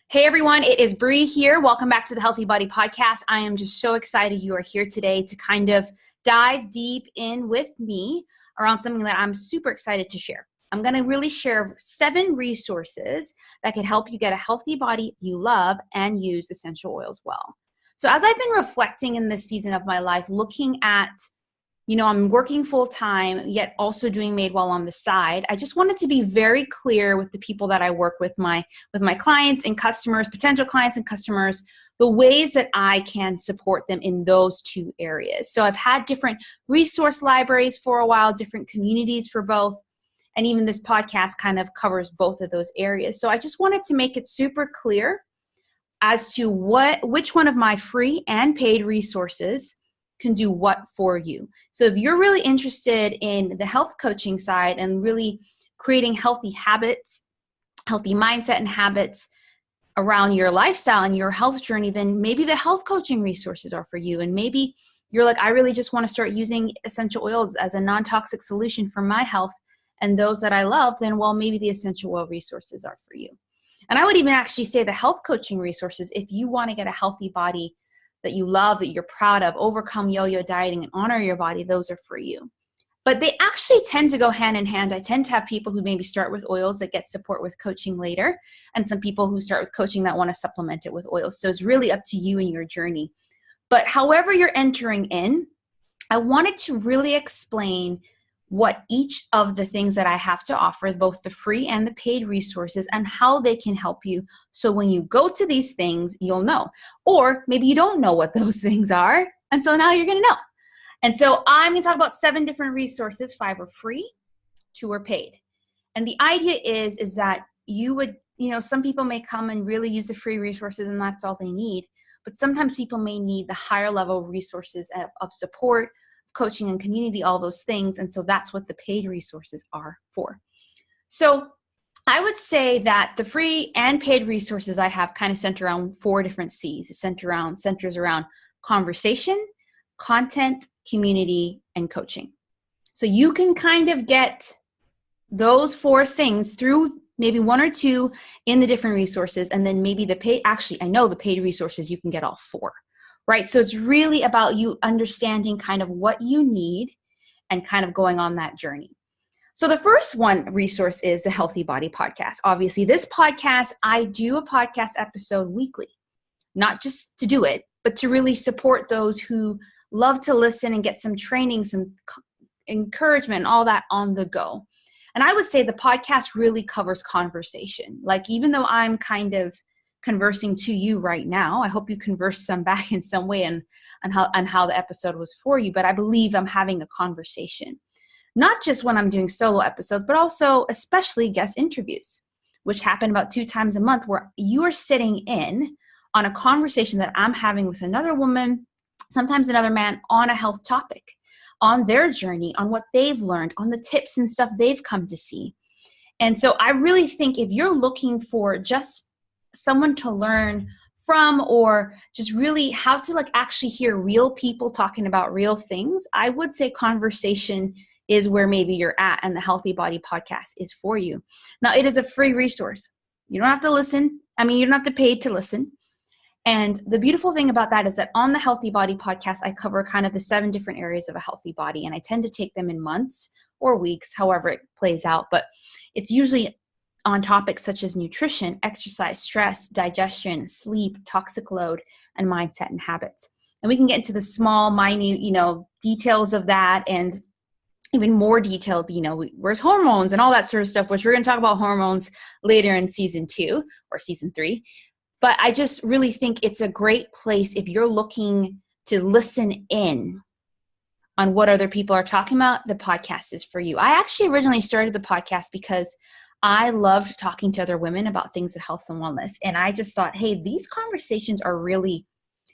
Hey everyone, it is Bree here. Welcome back to the Healthy Body Podcast. I am just so excited you are here today to kind of dive deep in with me around something that I'm super excited to share. I'm going to really share 7 resources that can help you get a healthy body you love and use essential oils well. So as I've been reflecting in this season of my life, looking at I'm working full time, yet also doing Madewell on the side. I just wanted to be very clear with the people that I work with my clients and customers, potential clients and customers, the ways that I can support them in those 2 areas. So I've had different resource libraries for a while, different communities for both, and even this podcast kind of covers both of those areas. So I just wanted to make it super clear as to which one of my free and paid resources can do what for you. So if you're really interested in the health coaching side and really creating healthy habits, healthy mindset and habits around your lifestyle and your health journey, then maybe the health coaching resources are for you. And maybe you're like, I really just want to start using essential oils as a non-toxic solution for my health and those that I love, then maybe the essential oil resources are for you. And I would even actually say the health coaching resources, if you want to get a healthy body that you love, that you're proud of, overcome yo-yo dieting and honor your body, those are for you. But they actually tend to go hand in hand. I tend to have people who maybe start with oils that get support with coaching later, and some people who start with coaching that want to supplement it with oils. So it's really up to you and your journey. But however you're entering in, I wanted to really explain what each of the things that I have to offer, both the free and the paid resources, and how they can help you. So when you go to these things, you'll know. Or maybe you don't know what those things are, and so now you're going to know. And so I'm going to talk about 7 different resources. 5 are free, 2 are paid. And the idea is that you would, some people may come and really use the free resources and that's all they need. But sometimes people may need the higher level resources of support, coaching and community, all those things. And so that's what the paid resources are for. So I would say that the free and paid resources I have kind of center around 4 different C's. It centers around conversation, content, community, and coaching. So you can kind of get those 4 things through maybe 1 or 2 in the different resources. And then maybe the paid, actually, I know the paid resources, you can get all 4. Right? So it's really about you understanding kind of what you need and kind of going on that journey. So the first resource is the Healthy Body Podcast. Obviously, this podcast, I do a podcast episode weekly, not just to do it, but to really support those who love to listen and get some training, some encouragement, all that on the go. And I would say the podcast really covers conversation. Like, even though I'm kind of conversing to you right now, I hope you converse some back in some way and how the episode was for you. But I believe I'm having a conversation, not just when I'm doing solo episodes, but also especially guest interviews, which happen about 2 times a month, where you are sitting in on a conversation that I'm having with another woman, sometimes another man, on a health topic, on their journey, on what they've learned, on the tips and stuff they've come to see. And so I really think if you're looking for just someone to learn from, or just really how to actually hear real people talking about real things, I would say conversation is where maybe you're at, and the Healthy Body Podcast is for you. Now, it is a free resource. You don't have to listen. You don't have to pay to listen. And the beautiful thing about that is that on the Healthy Body Podcast, I cover kind of the 7 different areas of a healthy body, and I tend to take them in months or weeks, however it plays out. But it's usually on topics such as nutrition, exercise, stress, digestion, sleep, toxic load, and mindset and habits. And we can get into the small, minute, details of that, and even more detailed, where's hormones and all that sort of stuff, which we're going to talk about hormones later in season 2 or season 3. But I just really think it's a great place if you're looking to listen in on what other people are talking about. The podcast is for you. I actually originally started the podcast because I loved talking to other women about things of health and wellness. And I just thought, hey, these conversations are really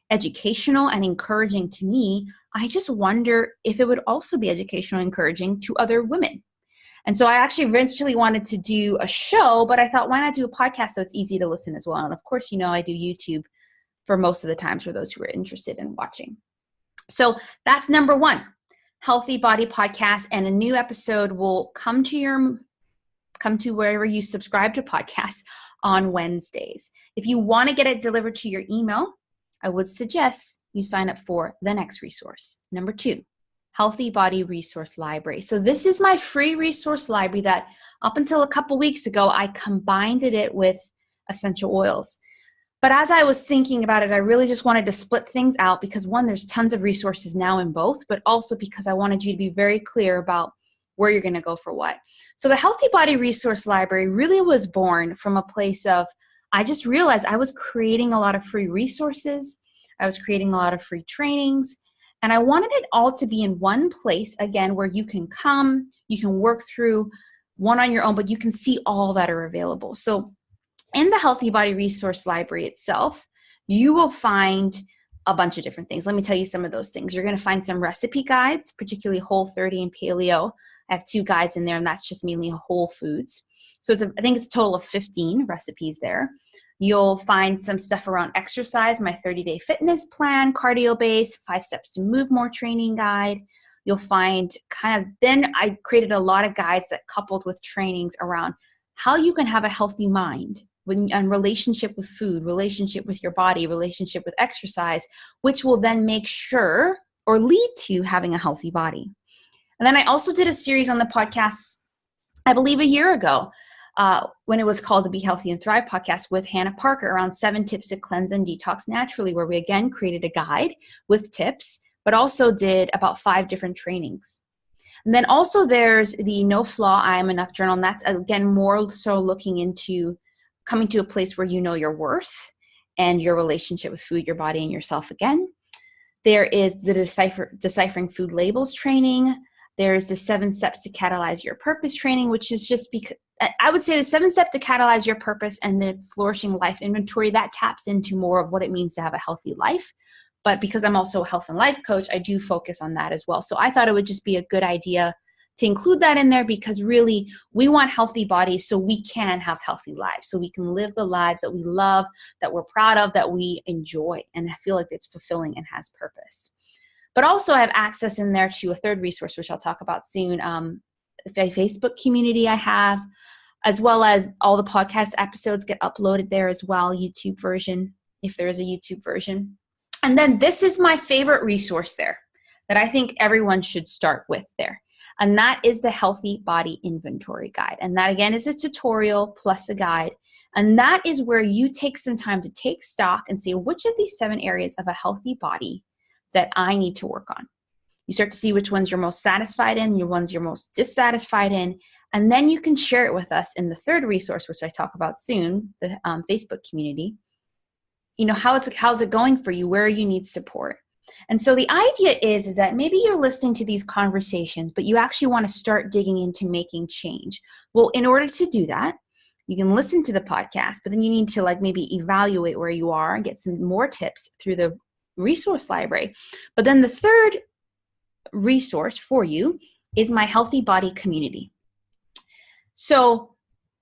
educational and encouraging to me. I just wonder if it would also be educational and encouraging to other women. And so I actually eventually wanted to do a show, but I thought, why not do a podcast so it's easy to listen as well? And of course, I do YouTube for most of the times for those who are interested in watching. So that's number 1, Healthy Body Podcast. And a new episode will come to wherever you subscribe to podcasts on Wednesdays. If you want to get it delivered to your email, I would suggest you sign up for the next resource. Number 2, Healthy Body Resource Library. So this is my free resource library that up until a couple weeks ago, I combined it with essential oils. But as I was thinking about it, I really just wanted to split things out because, one, there's tons of resources now in both, but also because I wanted you to be very clear about where you're going to go for what. So the Healthy Body Resource Library really was born from a place of, I just realized I was creating a lot of free resources. I was creating a lot of free trainings, and I wanted it all to be in one place, again, where you can come, you can work through one on your own, but you can see all that are available. So in the Healthy Body Resource Library itself, you will find a bunch of different things. Let me tell you some of those things. You're going to find some recipe guides, particularly Whole30 and Paleo. I have 2 guides in there, and that's just mainly whole foods. So I think it's a total of 15 recipes there. You'll find some stuff around exercise, my 30-day fitness plan, cardio-based, 5 steps to move more training guide. You'll find then I created a lot of guides that coupled with trainings around how you can have a healthy mind and relationship with food, relationship with your body, relationship with exercise, which will then make sure or lead to having a healthy body. And then I also did a series on the podcast, I believe a year ago, when it was called the Be Healthy and Thrive podcast with Hannah Parker, around 7 tips to cleanse and detox naturally, where we again created a guide with tips, but also did about 5 different trainings. And then also there's the No Flaw, I Am Enough journal. And that's, again, more so looking into coming to a place where you know your worth and your relationship with food, your body, and yourself again. There is the Deciphering Food Labels training. There's the 7 Steps to Catalyze Your Purpose training, which is just because, I would say the 7 Steps to Catalyze Your Purpose and the Flourishing Life Inventory, that taps into more of what it means to have a healthy life. But because I'm also a health and life coach, I do focus on that as well. So I thought it would just be a good idea to include that in there, because really we want healthy bodies so we can have healthy lives, so we can live the lives that we love, that we're proud of, that we enjoy, and I feel like it's fulfilling and has purpose. But also I have access in there to a third resource, which I'll talk about soon, the Facebook community I have, as well as all the podcast episodes get uploaded there as well, YouTube version, if there is a YouTube version. And then this is my favorite resource there that I think everyone should start with there. And that is the Healthy Body Inventory Guide. And that, again, is a tutorial plus a guide. And that is where you take some time to take stock and see which of these 7 areas of a healthy body that I need to work on. You start to see which ones you're most satisfied in, your ones you're most dissatisfied in, and then you can share it with us in the third resource, which I talk about soon, the Facebook community. You know, how's it going for you? Where you need support? And so the idea is that maybe you're listening to these conversations, but you actually want to start digging into making change. Well, in order to do that, you can listen to the podcast, but then you need to maybe evaluate where you are and get some more tips through the resource library. But then the third resource for you is my Healthy Body community. So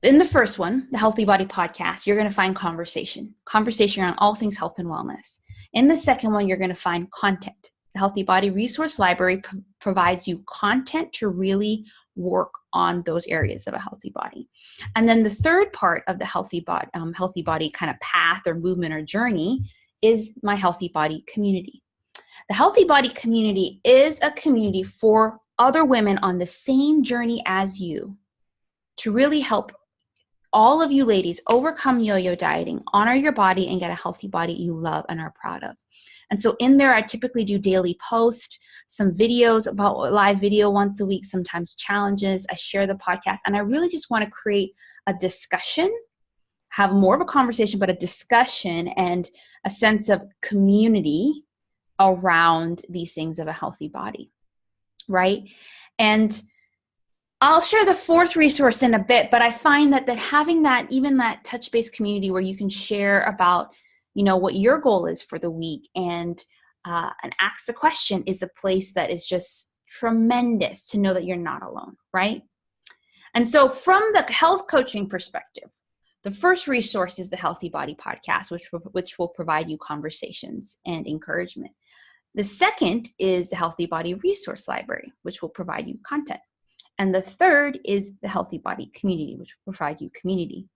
in the first one, the Healthy Body podcast, you're going to find conversation around all things health and wellness. In the second one, you're going to find content. The Healthy Body Resource Library provides you content to really work on those areas of a healthy body. And then the third part of the healthy body kind of path or movement or journey is my Healthy Body community. The Healthy Body community is a community for other women on the same journey as you to really help all of you ladies overcome yo-yo dieting, honor your body, and get a healthy body you love and are proud of. And so in there, I typically do daily posts, some videos about live video once a week, sometimes challenges. I share the podcast, and I really just want to create a discussion, have more of a conversation, but a discussion and a sense of community around these things of a healthy body, right? And I'll share the fourth resource in a bit, but I find that having even that touch-based community where you can share about, what your goal is for the week and ask the question is a place that is just tremendous to know that you're not alone, right? And so from the health coaching perspective, the first resource is the Healthy Body podcast, which will provide you conversations and encouragement. The second is the Healthy Body Resource Library, which will provide you content. And the third is the Healthy Body community, which will provide you community.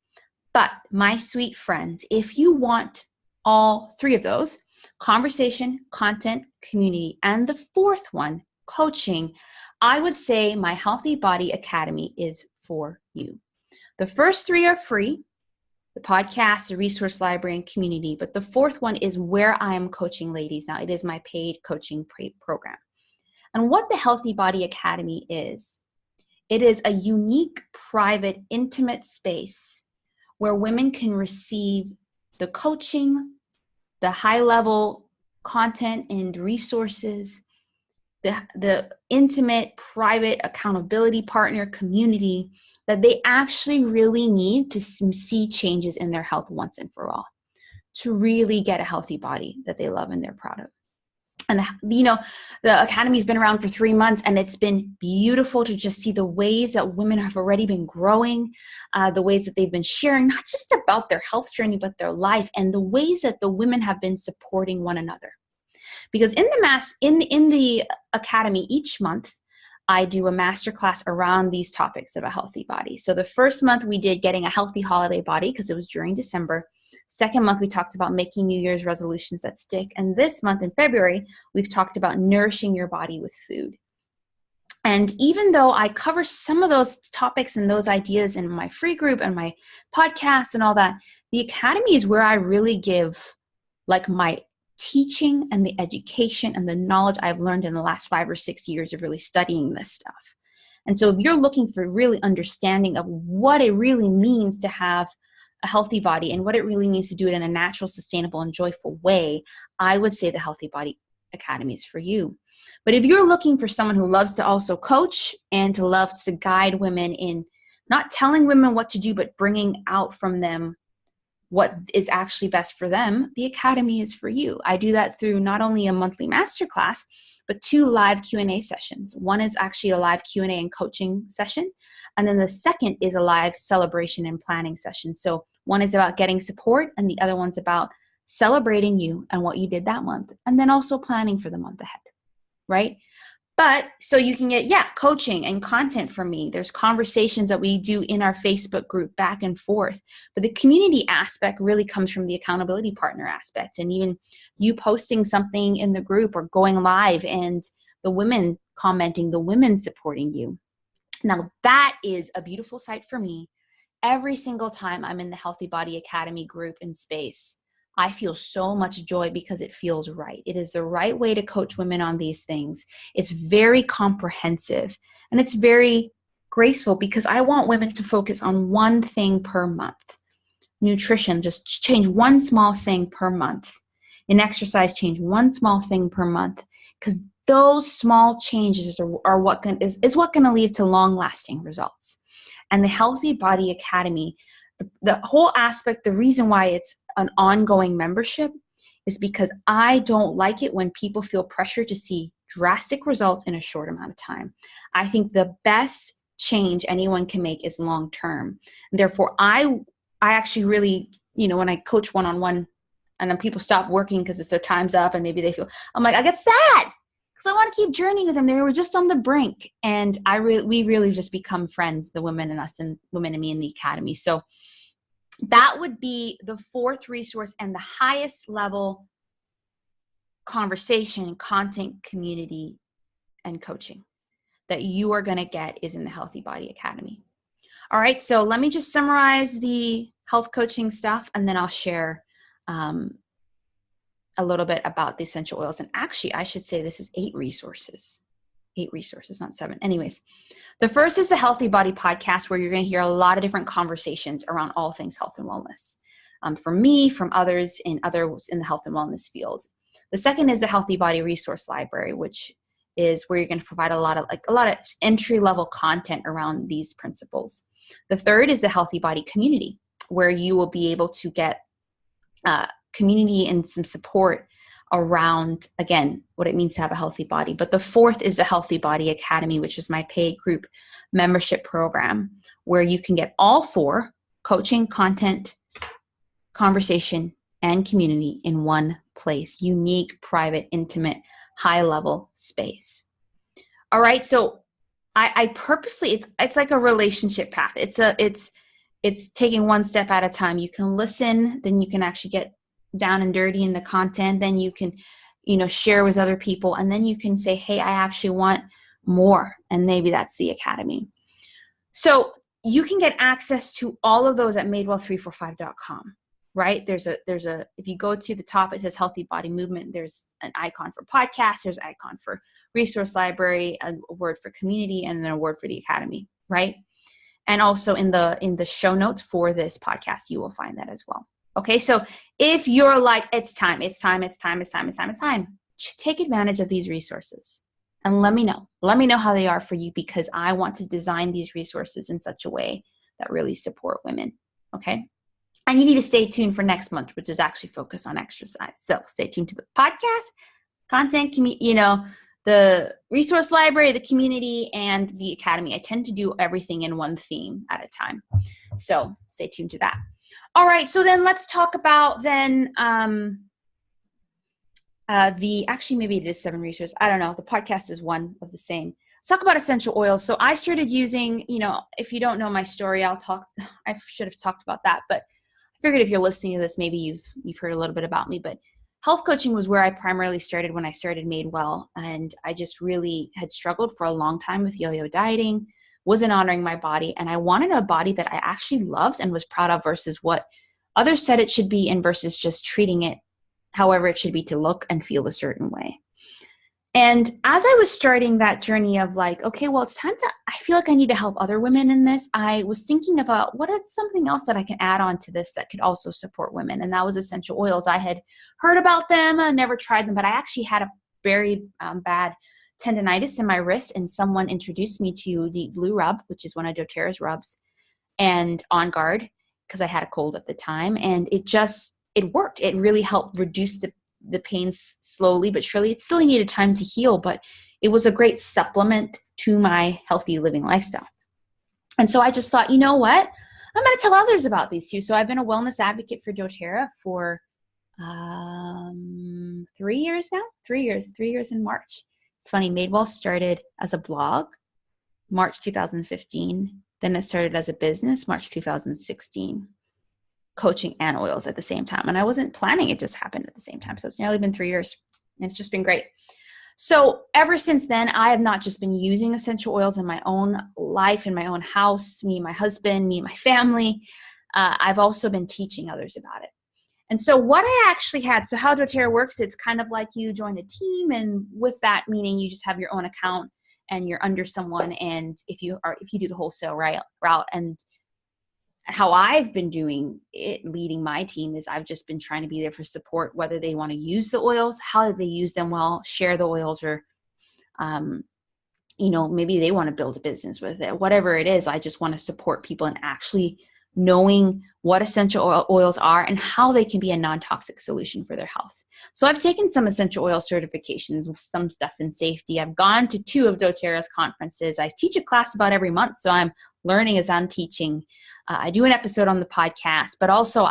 But my sweet friends, if you want all three of those, conversation, content, community, and the fourth one, coaching, I would say my Healthy Body Academy is for you. The first three are free, the podcast, the resource library, and community. But the fourth one is where I am coaching ladies now. It is my paid coaching program. And what the Healthy Body Academy is, it is a unique, private, intimate space where women can receive the coaching, the high-level content and resources, the intimate, private accountability partner community that they actually really need to see changes in their health once and for all, to really get a healthy body that they love and they're proud of. And, the Academy's been around for 3 months, and it's been beautiful to just see the ways that women have already been growing, the ways that they've been sharing, not just about their health journey, but their life, and the ways that the women have been supporting one another. Because in the Academy each month, I do a masterclass around these topics of a healthy body. So the first month we did getting a healthy holiday body because it was during December. Second month, we talked about making New Year's resolutions that stick. And this month in February, we've talked about nourishing your body with food. And even though I cover some of those topics and those ideas in my free group and my podcast and all that, the Academy is where I really give my teaching and the education and the knowledge I've learned in the last 5 or 6 years of really studying this stuff. And so if you're looking for really understanding of what it really means to have a healthy body and what it really means to do it in a natural, sustainable, and joyful way, I would say the Healthy Body Academy is for you. But if you're looking for someone who loves to also coach and to love to guide women in not telling women what to do, but bringing out from them what is actually best for them, the Academy is for you. I do that through not only a monthly masterclass, but 2 live Q&A sessions. One is actually a live Q&A and coaching session. And then the second is a live celebration and planning session. So one is about getting support, and the other one's about celebrating you and what you did that month, and then also planning for the month ahead, right? But so you can get, coaching and content from me. There's conversations that we do in our Facebook group back and forth. But the community aspect really comes from the accountability partner aspect. And even you posting something in the group or going live and the women commenting, the women supporting you. Now that is a beautiful sight for me. Every single time I'm in the Healthy Body Academy group and space, I feel so much joy because it feels right. It is the right way to coach women on these things. It's very comprehensive and it's very graceful because I want women to focus on one thing per month. Nutrition, just change one small thing per month. In exercise, change one small thing per month, because those small changes are what going to lead to long-lasting results. And the Healthy Body Academy, the whole aspect, the reason why it's an ongoing membership is because I don't like it when people feel pressure to see drastic results in a short amount of time. I think the best change anyone can make is long-term. And therefore, I actually really, when I coach one-on-one and then people stop working because it's their time's up and maybe they feel, I'm like, I get sad because I want to keep journeying with them. They were just on the brink. And we really just become friends, the women and us and women and me in the Academy. So that would be the fourth resource and the highest level conversation, content, community, and coaching that you are going to get is in the Healthy Body Academy. All right, so let me just summarize the health coaching stuff, and then I'll share a little bit about the essential oils. And actually, I should say this is 8 resources. 8 resources, not 7. Anyways, the first is the Healthy Body Podcast, where you're going to hear a lot of different conversations around all things health and wellness. From me, from others in the health and wellness field. The second is the Healthy Body Resource Library, which is where you're going to provide a lot of entry-level content around these principles. The third is the Healthy Body Community, where you will be able to get community and some support around, again, what it means to have a healthy body. But the fourth is the Healthy Body Academy, which is my paid group membership program, where you can get all 4, coaching, content, conversation, and community in one place. Unique, private, intimate, high-level space. All right, so I purposely, it's like a relationship path. It's it's taking one step at a time. You can listen, then you can actually get down and dirty in the content. Then you can, share with other people. And then you can say, hey, I actually want more. And maybe that's the academy. So you can get access to all of those at madewell345.com, right? There's a, if you go to the top, it says Healthy Body Movement. There's an icon for podcast. There's an icon for resource library, a word for community, and then a word for the academy, right? And also in the show notes for this podcast, you will find that as well. Okay. So if you're like, it's time, take advantage of these resources and let me know how they are for you, because I want to design these resources in such a way that really support women. Okay. And you need to stay tuned for next month, which is actually focused on exercise. So stay tuned to the podcast, content, the resource library, the community, and the academy. I tend to do everything in one theme at a time. So stay tuned to that. All right. So then let's talk about maybe it is 7 resources. I don't know. The podcast is one of the same. Let's talk about essential oils. So I started using, if you don't know my story, I should have talked about that, but I figured if you're listening to this, maybe you've heard a little bit about me, but health coaching was where I primarily started when I started Madewell. And I just really had struggled for a long time with yo-yo dieting, wasn't honoring my body. And I wanted a body that I actually loved and was proud of versus what others said it should be, and versus just treating it however it should be to look and feel a certain way. And as I was starting that journey of like, okay, well, it's time I feel like I need to help other women in this. I was thinking about what is something else that I can add on to this that could also support women. And that was essential oils. I had heard about them, never tried them, but I actually had a very bad tendonitis in my wrist, and someone introduced me to the Blue Rub, which is one of doTERRA's rubs, and On Guard, because I had a cold at the time. And it worked. It really helped reduce the pain slowly but surely. It still needed time to heal, but it was a great supplement to my healthy living lifestyle. And so I just thought, you know what? I'm going to tell others about these too. So I've been a wellness advocate for doTERRA for 3 years now. 3 years in March. It's funny. Madewell started as a blog, March 2015. Then it started as a business, March 2016. Coaching and oils at the same time. And I wasn't planning, it just happened at the same time. So it's nearly been 3 years and it's just been great. So ever since then, I have not just been using essential oils in my own life, in my own house, me and my husband, me and my family. I've also been teaching others about it. And so what I actually had, so how doTERRA works, it's kind of like you join a team, and with that meaning you just have your own account and you're under someone. And if you do the wholesale route, and how I've been doing it, leading my team, is I've just been trying to be there for support, whether they want to use the oils, how do they use them well, share the oils, or, maybe they want to build a business with it. Whatever it is, I just want to support people in actually knowing what essential oils are and how they can be a non-toxic solution for their health. So I've taken some essential oil certifications, some stuff in safety. I've gone to 2 of doTERRA's conferences. I teach a class about every month, so I'm learning as I'm teaching. I do an episode on the podcast, but also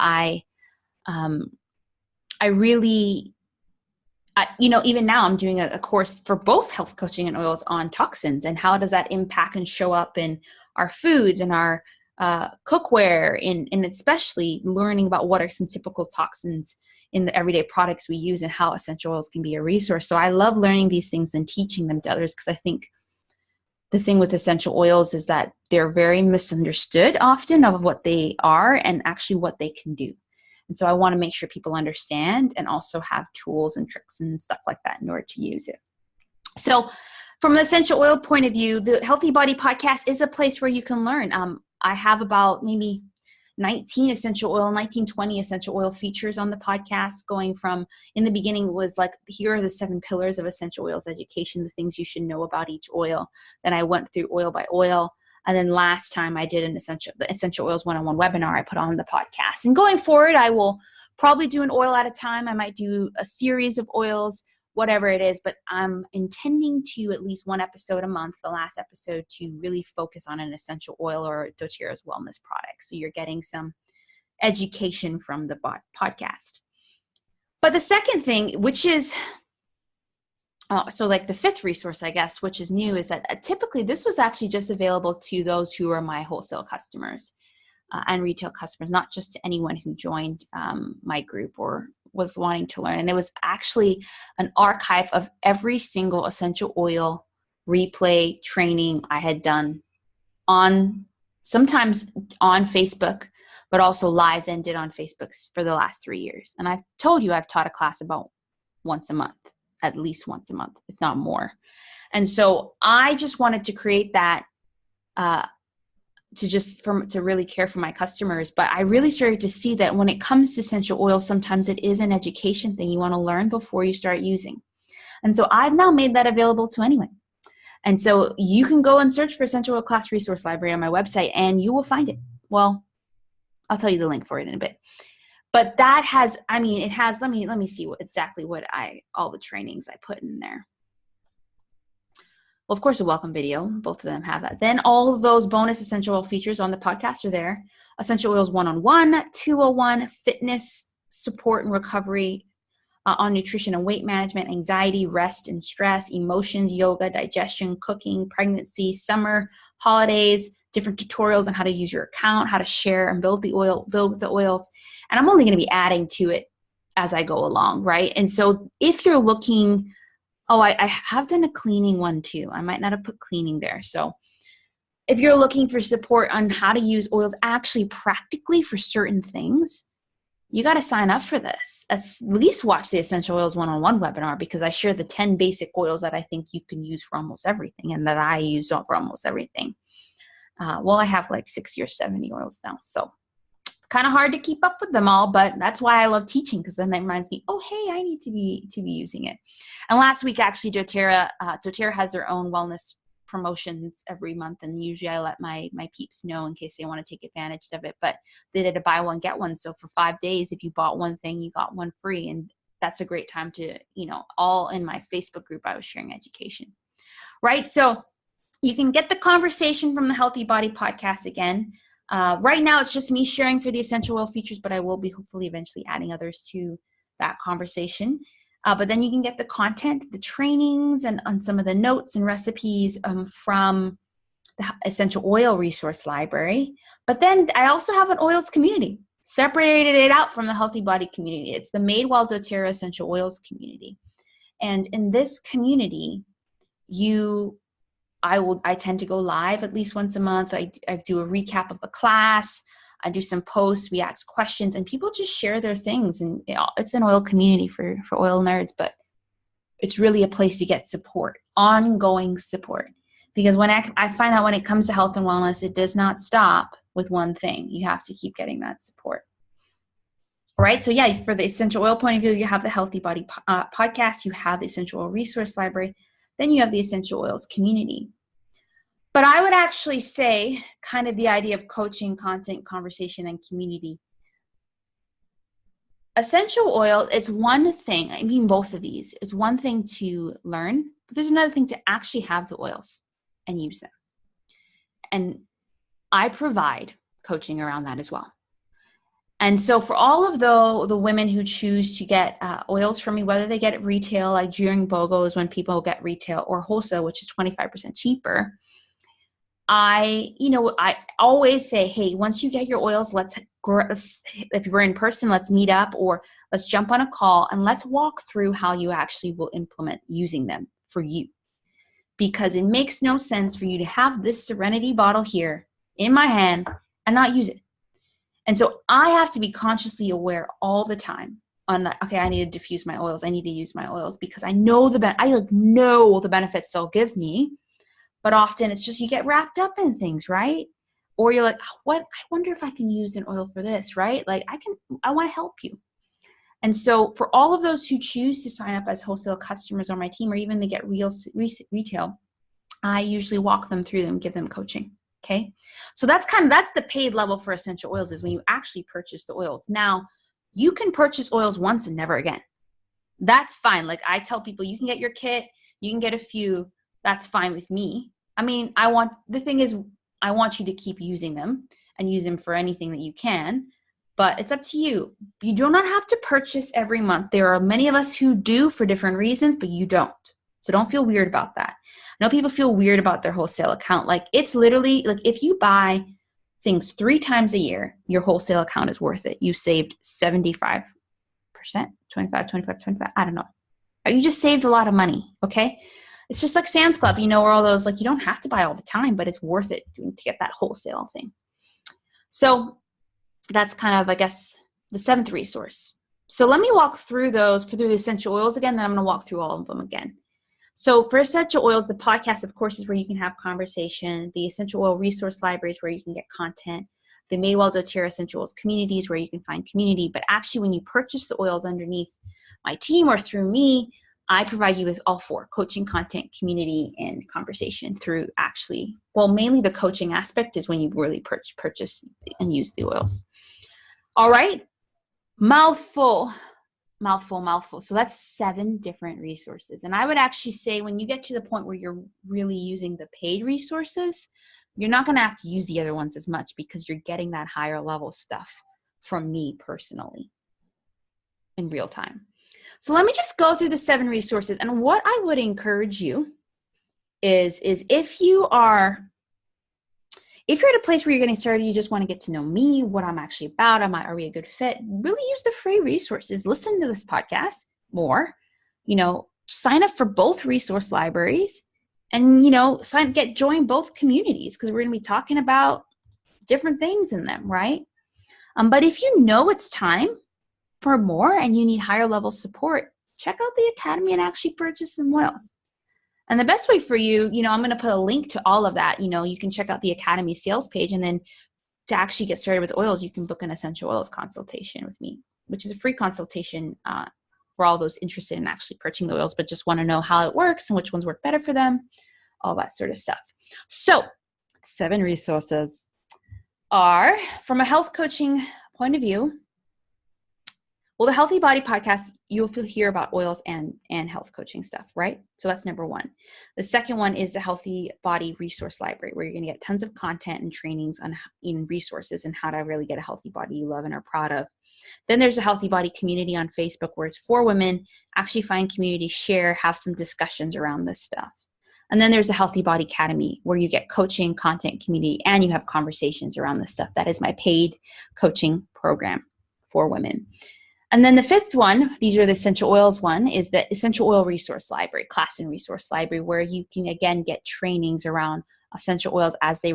even now I'm doing a course for both health coaching and oils on toxins and how does that impact and show up in our foods and our cookware, and especially learning about what are some typical toxins in the everyday products we use and how essential oils can be a resource. So I love learning these things and teaching them to others, because I think the thing with essential oils is that they're very misunderstood often of what they are and actually what they can do. And so I want to make sure people understand and also have tools and tricks and stuff like that in order to use it. So from an essential oil point of view, the Healthy Body Podcast is a place where you can learn. I have about maybe 19, 20 essential oil features on the podcast, going from, in the beginning it was like, here are the 7 pillars of essential oils education, the things you should know about each oil. Then I went through oil by oil. And then last time I did the essential oils one-on-one webinar I put on the podcast. And going forward, I will probably do an oil at a time. I might do a series of oils, whatever it is, but I'm intending to at least 1 episode a month, the last episode, to really focus on an essential oil or doTERRA's wellness product. So you're getting some education from the podcast. But the second thing, which is, so like the 5th resource, I guess, which is new, is that typically this was actually just available to those who are my wholesale customers. and retail customers, not just to anyone who joined my group or was wanting to learn. And it was actually an archive of every single essential oil replay training I had done sometimes on Facebook, but also live then did on Facebook for the last 3 years. And I've told you I've taught a class about once a month, at least once a month, if not more. And so I just wanted to create that to really care for my customers. But I really started to see that when it comes to essential oils, sometimes it is an education thing you want to learn before you start using. And so I've now made that available to anyone. And so you can go and search for Essential Oil Class Resource Library on my website and you will find it. Well, I'll tell you the link for it in a bit. But that has, it has, let me see all the trainings I put in there. Well, of course, a welcome video. Both of them have that. Then all of those bonus essential oil features on the podcast are there. Essential Oils 101, 201, fitness, support and recovery, on nutrition and weight management, anxiety, rest and stress, emotions, yoga, digestion, cooking, pregnancy, summer, holidays, different tutorials on how to use your account, how to share and build with the oils. And I'm only going to be adding to it as I go along, right? And so if you're looking, I have done a cleaning one too. I might not have put cleaning there. So if you're looking for support on how to use oils actually practically for certain things, you got to sign up for this. At least watch the Essential Oils 101 webinar, because I share the 10 basic oils that I think you can use for almost everything and that I use for almost everything. I have like 60 or 70 oils now. So it's kind of hard to keep up with them all, but that's why I love teaching, because then that reminds me, hey, I need to be using it. And last week, actually, doTERRA has their own wellness promotions every month, and usually I let my peeps know in case they want to take advantage of it. But they did a buy one get one, so for 5 days if you bought one thing you got one free, and that's a great time to, all in my Facebook group I was sharing education, right? So you can get the conversation from the Healthy Body podcast again. Right now it's just me sharing for the essential oil features, but I will be hopefully eventually adding others to that conversation. But then you can get the content, the trainings, and on some of the notes and recipes from the Essential Oil Resource Library. But then I also have an oils community, separated it out from the Healthy Body community. It's the Madewell doTERRA Essential Oils community. And in this community, I tend to go live at least once a month. I do a recap of a class. I do some posts, we ask questions, and people just share their things. And it's an oil community for oil nerds, but it's really a place to get support, ongoing support. Because when I find out when it comes to health and wellness, it does not stop with one thing. You have to keep getting that support. All right. So yeah, for the essential oil point of view, you have the Healthy Body podcast, you have the Essential Oil Resource Library, then you have the Essential Oils community. But I would actually say kind of the idea of coaching, content, conversation, and community. Essential oil, it's one thing, both of these, it's one thing to learn, but there's another thing to actually have the oils and use them. And I provide coaching around that as well. And so for all of the women who choose to get oils from me, whether they get it retail, like during BOGO is when people get retail, or wholesale, which is 25% cheaper, I always say, hey, once you get your oils, if we're in person, let's meet up, or let's jump on a call and let's walk through how you actually will implement using them for you. Because it makes no sense for you to have this Serenity bottle here in my hand and not use it. And so I have to be consciously aware all the time on that. Okay, I need to diffuse my oils. I need to use my oils because I know the benefits they'll give me. But often it's just you get wrapped up in things, right? Or you're like, I wonder if I can use an oil for this, right? Like I want to help you. And so for all of those who choose to sign up as wholesale customers on my team, or even to get retail, I usually walk them through them, give them coaching. Okay. So that's the paid level for essential oils, is when you actually purchase the oils. Now you can purchase oils once and never again. That's fine. Like I tell people, you can get your kit, you can get a few. That's fine with me. I want you to keep using them and use them for anything that you can, but it's up to you. You do not have to purchase every month. There are many of us who do for different reasons, but you don't. So don't feel weird about that. I know people feel weird about their wholesale account. Like it's literally like if you buy things 3 times a year, your wholesale account is worth it. You saved 75%, 25, I don't know. You just saved a lot of money, okay? It's just like Sam's Club, where all those, you don't have to buy all the time, but it's worth it to get that wholesale thing. So that's kind of, I guess, the 7th resource. So let me walk through those, through the essential oils again, then I'm going to walk through all of them again. So for essential oils, the podcast, of course, is where you can have conversation. The essential oil resource libraries where you can get content. The Madewell doTERRA essential oils communities where you can find community. But actually, when you purchase the oils underneath my team or through me, I provide you with all 4: coaching, content, community, and conversation through mainly the coaching aspect is when you really purchase and use the oils. All right. Mouthful. So that's 7 different resources. And I would actually say when you get to the point where you're really using the paid resources, you're not going to have to use the other ones as much because you're getting that higher level stuff from me personally in real time. So let me just go through the 7 resources. And what I would encourage you is if you're at a place where you're getting started, you just want to get to know me, what I'm actually about, are we a good fit? Really use the free resources. Listen to this podcast more, sign up for both resource libraries and, join both communities because we're going to be talking about different things in them, right? But if you know it's time for more and you need higher level support, check out the Academy and actually purchase some oils. And the best way for you, I'm going to put a link to all of that. You can check out the Academy sales page, and then to actually get started with oils, you can book an essential oils consultation with me, which is a free consultation for all those interested in actually purchasing the oils, but just want to know how it works and which ones work better for them, all that sort of stuff. So 7 resources are, from a health coaching point of view, well, the Healthy Body podcast, you'll hear about oils and health coaching stuff, right? So that's number 1. The second one is the Healthy Body resource library, where you're going to get tons of content and trainings in resources and how to really get a healthy body you love and are proud of. Then there's a Healthy Body community on Facebook where it's for women, actually find community, share, have some discussions around this stuff. And then there's a Healthy Body Academy where you get coaching, content, community, and you have conversations around this stuff. That is my paid coaching program for women. And then the 5th one, these are the essential oils one, is the essential oil resource library, class and resource library, where you can, again, get trainings around essential oils as it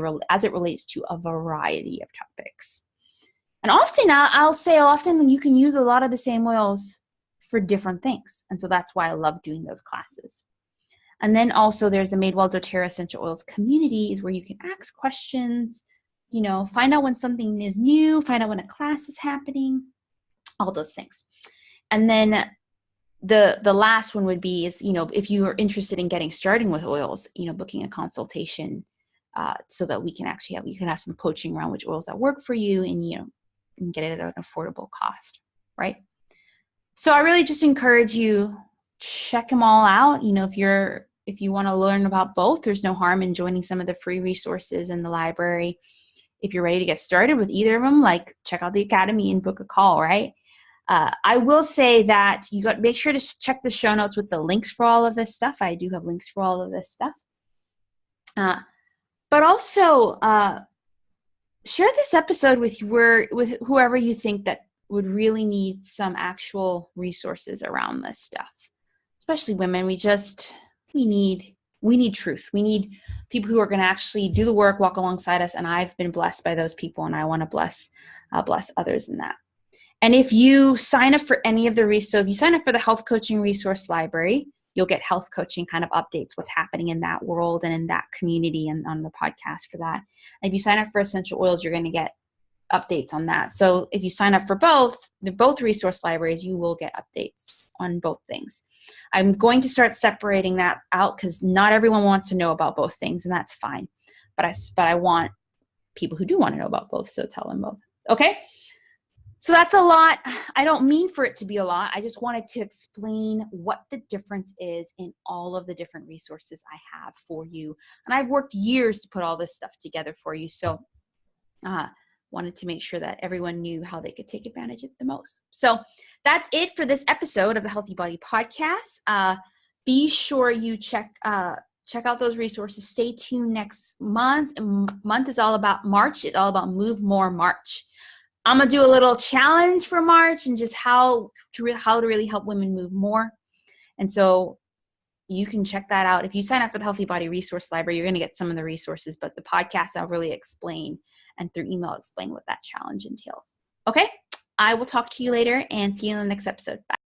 relates to a variety of topics. And often you can use a lot of the same oils for different things. And so that's why I love doing those classes. And then also there's the Madewell doTERRA essential oils community, is where you can ask questions, find out when something is new, find out when a class is happening, all those things. And then the last one would be if you are interested in getting started with oils, booking a consultation so that we can have some coaching around which oils that work for you and get it at an affordable cost, right? So I really just encourage you, check them all out. If you want to learn about both, there's no harm in joining some of the free resources in the library. If you're ready to get started with either of them, check out the Academy and book a call, right? I will say that you got to make sure to check the show notes with the links for all of this stuff. I do have links for all of this stuff. But also share this episode with whoever you think that would really need some actual resources around this stuff. Especially women, we need truth. We need people who are going to actually do the work, walk alongside us. And I've been blessed by those people, and I want to bless others in that. And if you sign up for any of if you sign up for the Health Coaching Resource Library, you'll get health coaching kind of updates, what's happening in that world and in that community, and on the podcast for that. And if you sign up for Essential Oils, you're going to get updates on that. So if you sign up for both resource libraries, you will get updates on both things. I'm going to start separating that out because not everyone wants to know about both things, and that's fine. But I want people who do want to know about both, so tell them both. Okay? So that's a lot. I don't mean for it to be a lot. I just wanted to explain what the difference is in all of the different resources I have for you. And I've worked years to put all this stuff together for you. So wanted to make sure that everyone knew how they could take advantage of it the most. So that's it for this episode of the Healthy Body Podcast. Be sure you check check out those resources. Stay tuned next month. Month is all about March. It's all about Move More March. I'm going to do a little challenge for March and just how to really help women move more. And so you can check that out. If you sign up for the Healthy Body Resource Library, you're going to get some of the resources, but the podcast, I'll really explain, and through email, explain what that challenge entails. Okay. I will talk to you later and see you in the next episode. Bye.